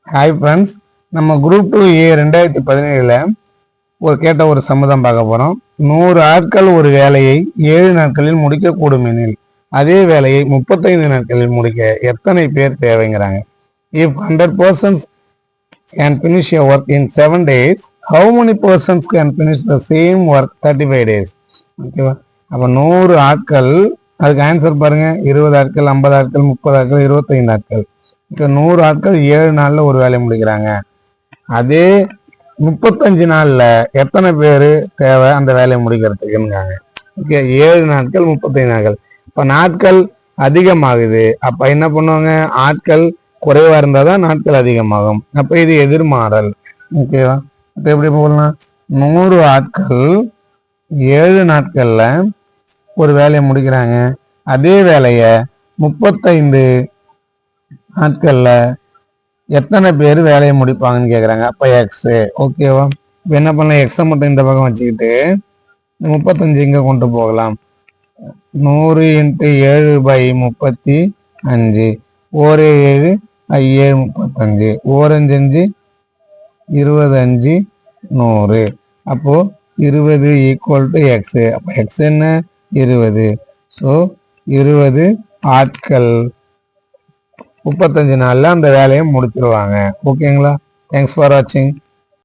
Hi friends, நம்ம group 2A 2017 கேட்ட ஒரு சம்மதம் பார்க்க போகிறோம். 100 ஆட்கள் ஒரு வேலையை 7 நாட்களில் முடிக்கக்கூடும் எனில் அதே வேலையை 35 நாட்களில் முடிக்க எத்தனை பேர் தேவைங்கிறாங்க. If 100 persons can finish a work in 7 days, how many persons can finish the same work 35 days? ஓகேவா? அப்போ 100 ஆட்கள், அதுக்கு ஆன்சர் பாருங்க. 20 ஆட்கள், 50 ஆட்கள், 30 ஆட்கள், 25 ஆட்கள். இப்போ 100 ஆட்கள் 7 நாளில் ஒரு வேலையை முடிக்கிறாங்க. அதே 35 நாளில் எத்தனை பேர் தேவை அந்த வேலையை முடிக்கிறதுக்குங்காங்க. ஓகே, 7 நாட்கள் 35 நாட்கள். இப்போ நாட்கள் அதிகமாகுது. அப்போ என்ன பண்ணுவாங்க? ஆட்கள் குறைவாக இருந்தால் தான் நாட்கள் அதிகமாகும். அப்போ இது எதிர்மாறல். ஓகேவா? இப்போ எப்படி போகலாம்? 100 ஆட்கள் 7 நாட்களில் ஒரு வேலையை முடிக்கிறாங்க. அதே வேலையை 35 நாட்கள்ல எத்தனை பேர் வேலையை முடிப்பாங்கன்னு கேட்குறாங்க. அப்போ எக்ஸு. ஓகேவா? இப்போ என்ன பண்ணலாம்? எக்ஸை மட்டும் இந்த பக்கம் வச்சுக்கிட்டு 35 இங்கே கொண்டு போகலாம். 100 × 7/35. 1 7 7 35. 1 5 25 100. அப்போ 20 = எக்ஸு. அப்போ எக்ஸ் என்ன? 20. ஸோ 20 ஆட்கள் 35 நாளில் அந்த வேலையை முடிச்சிருவாங்க. ஓகேங்களா? தேங்க்ஸ் ஃபார் வாட்சிங்.